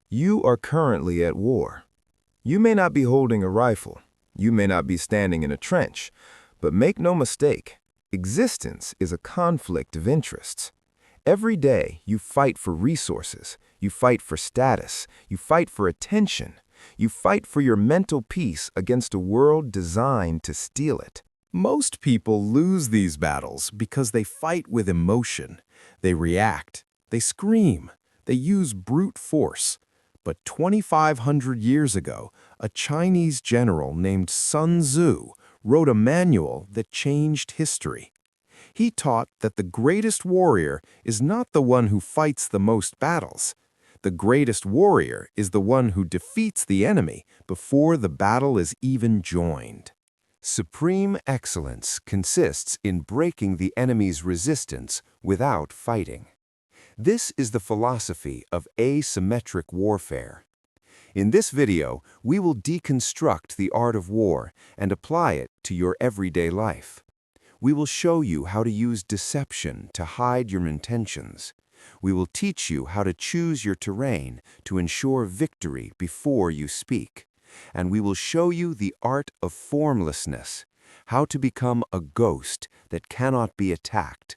You are currently at war. You may not be holding a rifle. You may not be standing in a trench. But make no mistake, existence is a conflict of interests. Every day, you fight for resources. You fight for status. You fight for attention. You fight for your mental peace against a world designed to steal it. Most people lose these battles because they fight with emotion. They react. They scream. They use brute force. But 2,500 years ago, a Chinese general named Sun Tzu wrote a manual that changed history. He taught that the greatest warrior is not the one who fights the most battles. The greatest warrior is the one who defeats the enemy before the battle is even joined. Supreme excellence consists in breaking the enemy's resistance without fighting. This is the philosophy of asymmetric warfare. In this video, we will deconstruct the art of war and apply it to your everyday life. We will show you how to use deception to hide your intentions. We will teach you how to choose your terrain to ensure victory before you speak. And we will show you the art of formlessness, how to become a ghost that cannot be attacked.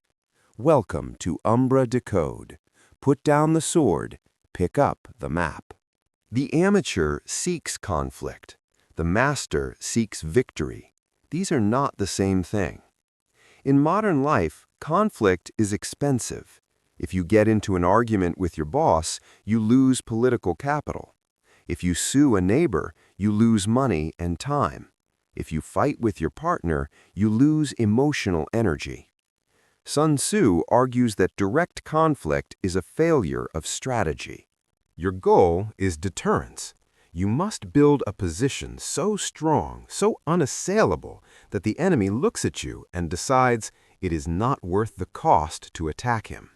Welcome to Umbra Decode. Put down the sword, pick up the map. The amateur seeks conflict. The master seeks victory. These are not the same thing. In modern life, conflict is expensive. If you get into an argument with your boss, you lose political capital. If you sue a neighbor, you lose money and time. If you fight with your partner, you lose emotional energy. Sun Tzu argues that direct conflict is a failure of strategy. Your goal is deterrence. You must build a position so strong, so unassailable, that the enemy looks at you and decides it is not worth the cost to attack him.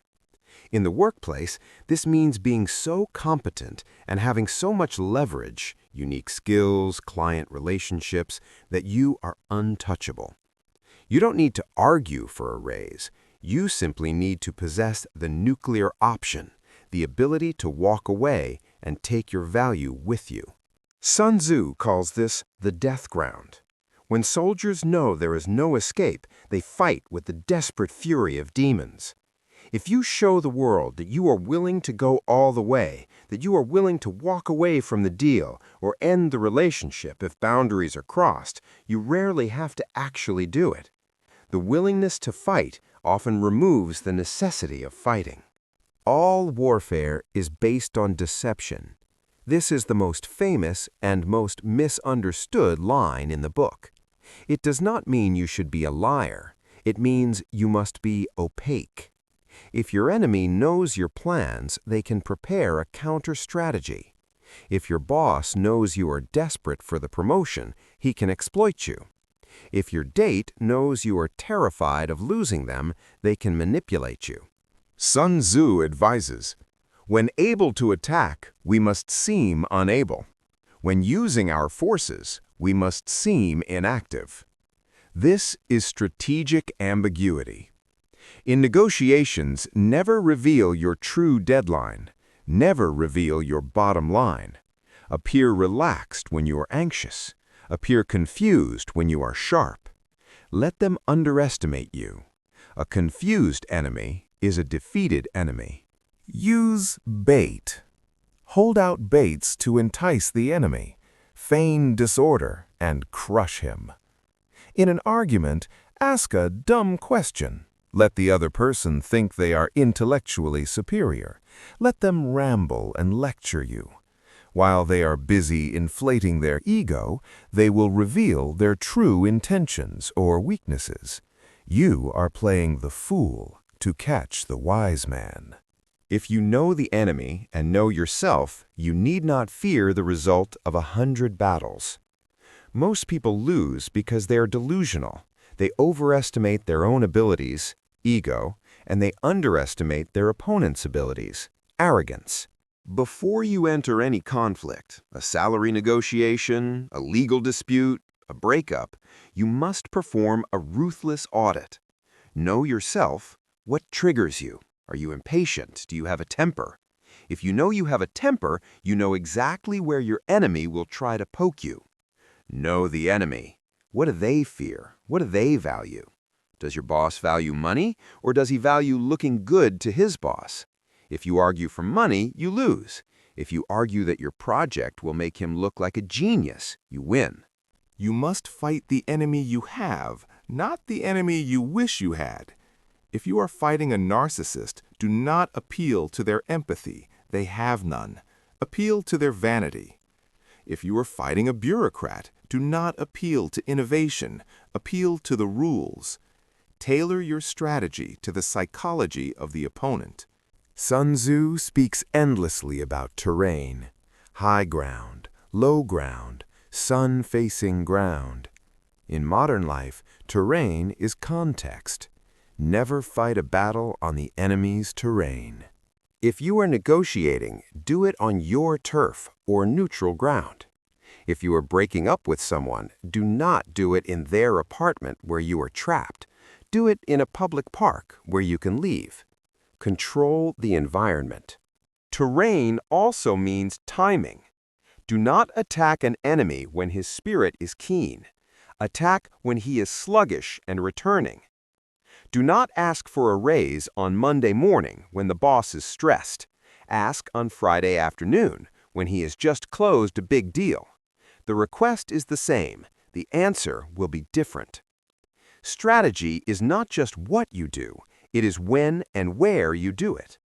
In the workplace, this means being so competent and having so much leverage, unique skills, client relationships, that you are untouchable. You don't need to argue for a raise. You simply need to possess the nuclear option, the ability to walk away and take your value with you. Sun Tzu calls this the death ground. When soldiers know there is no escape, they fight with the desperate fury of demons. If you show the world that you are willing to go all the way, that you are willing to walk away from the deal or end the relationship if boundaries are crossed, you rarely have to actually do it. The willingness to fight often removes the necessity of fighting. All warfare is based on deception. This is the most famous and most misunderstood line in the book. It does not mean you should be a liar. It means you must be opaque. If your enemy knows your plans, they can prepare a counter-strategy. If your boss knows you are desperate for the promotion, he can exploit you. If your date knows you are terrified of losing them, they can manipulate you. Sun Tzu advises, when able to attack, we must seem unable. When using our forces, we must seem inactive. This is strategic ambiguity. In negotiations, never reveal your true deadline. Never reveal your bottom line. Appear relaxed when you are anxious. Appear confused when you are sharp. Let them underestimate you. A confused enemy is a defeated enemy. Use bait. Hold out baits to entice the enemy. Feign disorder and crush him. In an argument, ask a dumb question. Let the other person think they are intellectually superior. Let them ramble and lecture you. While they are busy inflating their ego, they will reveal their true intentions or weaknesses. You are playing the fool to catch the wise man. If you know the enemy and know yourself, you need not fear the result of 100 battles. Most people lose because they are delusional. They overestimate their own abilities, ego, and they underestimate their opponent's abilities, arrogance. Before you enter any conflict, a salary negotiation, a legal dispute, a breakup, you must perform a ruthless audit. Know yourself. What triggers you? Are you impatient? Do you have a temper? If you know you have a temper, you know exactly where your enemy will try to poke you. Know the enemy. What do they fear? What do they value? Does your boss value money, or does he value looking good to his boss? If you argue for money, you lose. If you argue that your project will make him look like a genius, you win. You must fight the enemy you have, not the enemy you wish you had. If you are fighting a narcissist, do not appeal to their empathy. They have none. Appeal to their vanity. If you are fighting a bureaucrat, do not appeal to innovation. Appeal to the rules. Tailor your strategy to the psychology of the opponent. Sun Tzu speaks endlessly about terrain, high ground, low ground, sun-facing ground. In modern life, terrain is context. Never fight a battle on the enemy's terrain. If you are negotiating, do it on your turf or neutral ground. If you are breaking up with someone, do not do it in their apartment where you are trapped. Do it in a public park where you can leave. Control the environment. Terrain also means timing. Do not attack an enemy when his spirit is keen. Attack when he is sluggish and returning. Do not ask for a raise on Monday morning when the boss is stressed. Ask on Friday afternoon when he has just closed a big deal. The request is the same. The answer will be different. Strategy is not just what you do. It is when and where you do it.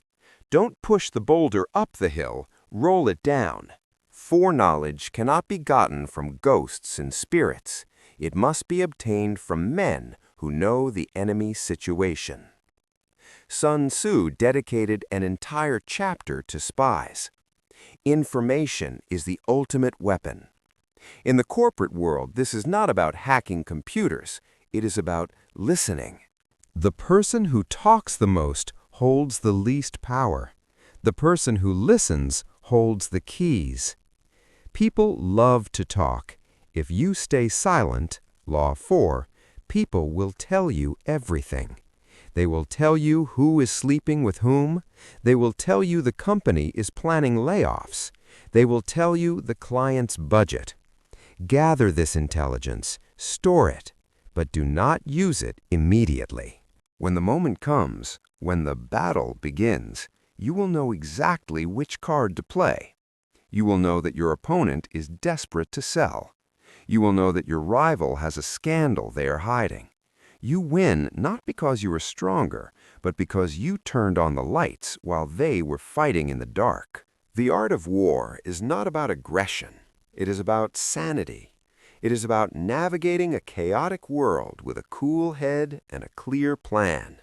Don't push the boulder up the hill, roll it down. Foreknowledge cannot be gotten from ghosts and spirits. It must be obtained from men who know the enemy's situation. Sun Tzu dedicated an entire chapter to spies. Information is the ultimate weapon. In the corporate world, this is not about hacking computers. It is about listening. The person who talks the most holds the least power. The person who listens holds the keys. People love to talk. If you stay silent, Law 4, people will tell you everything. They will tell you who is sleeping with whom. They will tell you the company is planning layoffs. They will tell you the client's budget. Gather this intelligence, store it, but do not use it immediately. When the moment comes, when the battle begins, you will know exactly which card to play. You will know that your opponent is desperate to sell. You will know that your rival has a scandal they are hiding. You win not because you are stronger, but because you turned on the lights while they were fighting in the dark. The art of war is not about aggression. It is about sanity. It is about navigating a chaotic world with a cool head and a clear plan.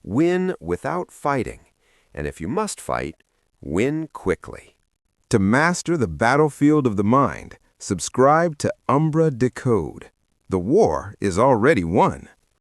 Win without fighting, and if you must fight, win quickly. To master the battlefield of the mind, subscribe to Umbra Decode. The war is already won.